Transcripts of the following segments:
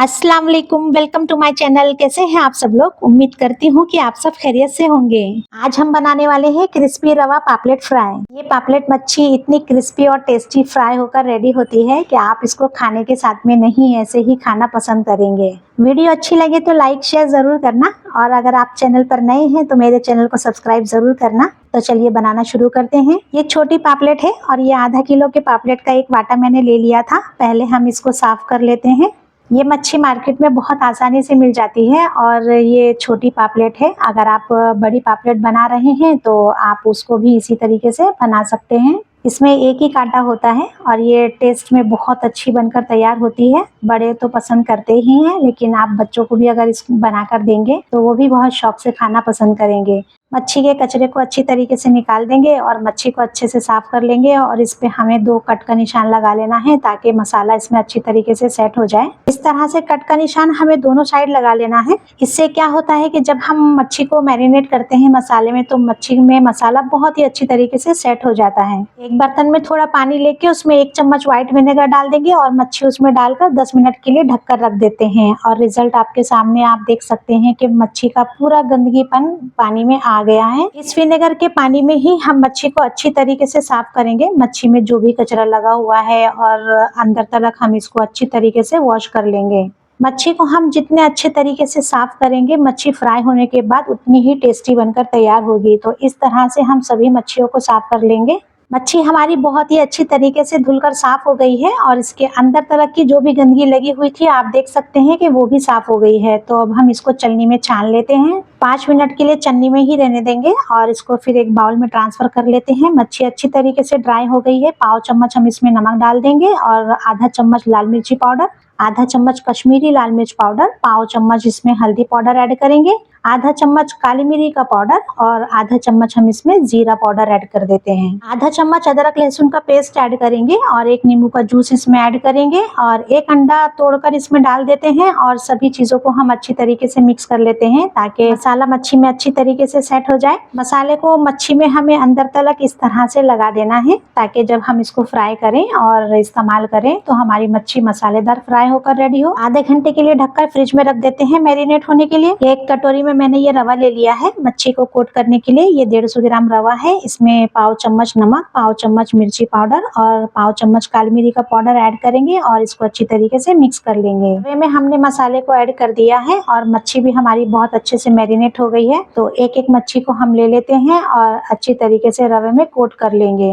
अस्सलाम वालेकुम, welcome to my channel. कैसे हैं आप सब लोग? उम्मीद करती हूँ कि आप सब खैरियत से होंगे। आज हम बनाने वाले हैं क्रिस्पी रवा पापलेट फ्राई। ये पापलेट मच्छी इतनी क्रिस्पी और टेस्टी फ्राई होकर रेडी होती है कि आप इसको खाने के साथ में नहीं ऐसे ही खाना पसंद करेंगे। वीडियो अच्छी लगे तो लाइक शेयर जरूर करना, और अगर आप चैनल पर नए हैं तो मेरे चैनल को सब्सक्राइब जरूर करना। तो चलिए बनाना शुरू करते हैं। ये छोटी पापलेट है और ये आधा किलो के पापलेट का एक वाटा मैंने ले लिया था। पहले हम इसको साफ कर लेते हैं। ये मच्छी मार्केट में बहुत आसानी से मिल जाती है और ये छोटी पापलेट है। अगर आप बड़ी पापलेट बना रहे हैं तो आप उसको भी इसी तरीके से बना सकते हैं। इसमें एक ही कांटा होता है और ये टेस्ट में बहुत अच्छी बनकर तैयार होती है। बड़े तो पसंद करते ही हैं, लेकिन आप बच्चों को भी अगर इसको बनाकर देंगे तो वो भी बहुत शौक से खाना पसंद करेंगे। मच्छी के कचरे को अच्छी तरीके से निकाल देंगे और मच्छी को अच्छे से साफ कर लेंगे, और इस पे हमें 2 कट का निशान लगा लेना है ताकि मसाला इसमें अच्छी तरीके से सेट हो जाए। इस तरह से कट का निशान हमें दोनों साइड लगा लेना है। इससे क्या होता है कि जब हम मच्छी को मैरिनेट करते हैं मसाले में तो मच्छी में मसाला बहुत ही अच्छी तरीके से सेट हो जाता है। एक बर्तन में थोड़ा पानी लेके उसमें 1 चम्मच व्हाइट विनेगर डाल देंगे और मच्छी उसमें डालकर 10 मिनट के लिए ढककर रख देते हैं। और रिजल्ट आपके सामने आप देख सकते हैं कि मच्छी का पूरा गंदगीपन पानी में आ गया है। इस विनेगर के पानी में ही हम मच्छी को अच्छी तरीके से साफ करेंगे। मच्छी में जो भी कचरा लगा हुआ है और अंदर तक हम इसको अच्छी तरीके से वॉश कर लेंगे। मच्छी को हम जितने अच्छे तरीके से साफ करेंगे, मच्छी फ्राई होने के बाद उतनी ही टेस्टी बनकर तैयार होगी। तो इस तरह से हम सभी मच्छियों को साफ कर लेंगे। मच्छी हमारी बहुत ही अच्छी तरीके से धुलकर साफ हो गई है और इसके अंदर तक की जो भी गंदगी लगी हुई थी आप देख सकते हैं कि वो भी साफ हो गई है। तो अब हम इसको छन्नी में छान लेते हैं। 5 मिनट के लिए छन्नी में ही रहने देंगे और इसको फिर एक बाउल में ट्रांसफर कर लेते हैं। मच्छी अच्छी तरीके से ड्राई हो गई है। पाव चम्मच हम इसमें नमक डाल देंगे और आधा चम्मच लाल मिर्ची पाउडर, आधा चम्मच कश्मीरी लाल मिर्च पाउडर, पाव चम्मच इसमें हल्दी पाउडर ऐड करेंगे, आधा चम्मच काली मिरी का पाउडर और आधा चम्मच हम इसमें जीरा पाउडर ऐड कर देते हैं। आधा चम्मच अदरक लहसुन का पेस्ट ऐड करेंगे और 1 नींबू का जूस इसमें ऐड करेंगे और 1 अंडा तोड़कर इसमें डाल देते हैं और सभी चीजों को हम अच्छी तरीके से मिक्स कर लेते हैं ताकि मसाला मच्छी में अच्छी तरीके से सेट हो जाए। मसाले को मच्छी में हमें अंदर तक इस तरह से लगा देना है ताकि जब हम इसको फ्राई करें और इस्तेमाल करें तो हमारी मच्छी मसालेदार फ्राई होकर रेडी हो। आधे घंटे के लिए ढककर फ्रिज में रख देते हैं मैरिनेट होने के लिए। एक कटोरी में मैंने ये रवा ले लिया है मच्छी को कोट करने के लिए। ये 150 ग्राम रवा है। इसमें पाव चम्मच नमक, पाव चम्मच मिर्ची पाउडर और पाव चम्मच काली मिरी का पाउडर ऐड करेंगे और इसको अच्छी तरीके से मिक्स कर लेंगे। रवे में हमने मसाले को ऐड कर दिया है और मच्छी भी हमारी बहुत अच्छे से मैरिनेट हो गई है। तो एक एक मच्छी को हम ले लेते हैं और अच्छी तरीके से रवे में कोट कर लेंगे।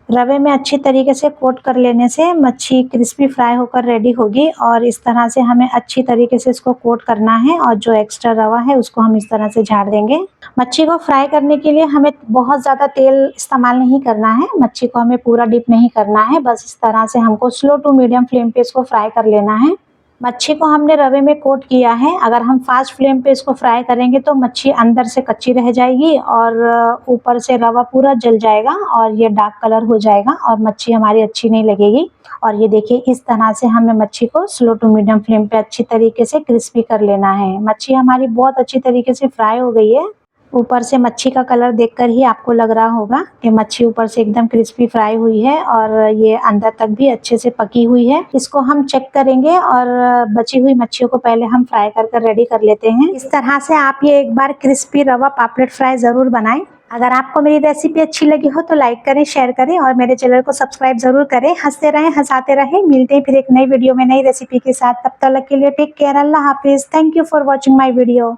रवे में अच्छी तरीके से कोट कर लेने से मच्छी क्रिस्पी फ्राई होकर रेडी होगी और इस तरह से हमें अच्छी तरीके से इसको कोट करना है और जो एक्स्ट्रा रवा है उसको हम इस तरह से झाड़ देंगे। मच्छी को फ्राई करने के लिए हमें बहुत ज़्यादा तेल इस्तेमाल नहीं करना है। मच्छी को हमें पूरा डिप नहीं करना है, बस इस तरह से हमको स्लो टू मीडियम फ्लेम पे इसको फ्राई कर लेना है। मच्छी को हमने रवे में कोट किया है। अगर हम फास्ट फ्लेम पे इसको फ्राई करेंगे तो मच्छी अंदर से कच्ची रह जाएगी और ऊपर से रवा पूरा जल जाएगा और ये डार्क कलर हो जाएगा और मच्छी हमारी अच्छी नहीं लगेगी। और ये देखिए इस तरह से हमें मच्छी को स्लो टू मीडियम फ्लेम पे अच्छी तरीके से क्रिस्पी कर लेना है। मच्छी हमारी बहुत अच्छी तरीके से फ्राई हो गई है। ऊपर से मच्छी का कलर देखकर ही आपको लग रहा होगा कि मच्छी ऊपर से एकदम क्रिस्पी फ्राई हुई है और ये अंदर तक भी अच्छे से पकी हुई है। इसको हम चेक करेंगे और बची हुई मच्छियों को पहले हम फ्राई कर रेडी कर लेते हैं। इस तरह से आप ये एक बार क्रिस्पी रवा पापलेट फ्राई जरूर बनाएं। अगर आपको मेरी रेसिपी अच्छी लगी हो तो लाइक करें, शेयर करें और मेरे चैनल को सब्सक्राइब जरूर करें। हंसते रहें, हंसाते रहें। मिलते हैं फिर एक नई वीडियो में नई रेसिपी के साथ। तब तक के लिए टेक केयर। अल्लाह हाफिज। Thank you for watching my video.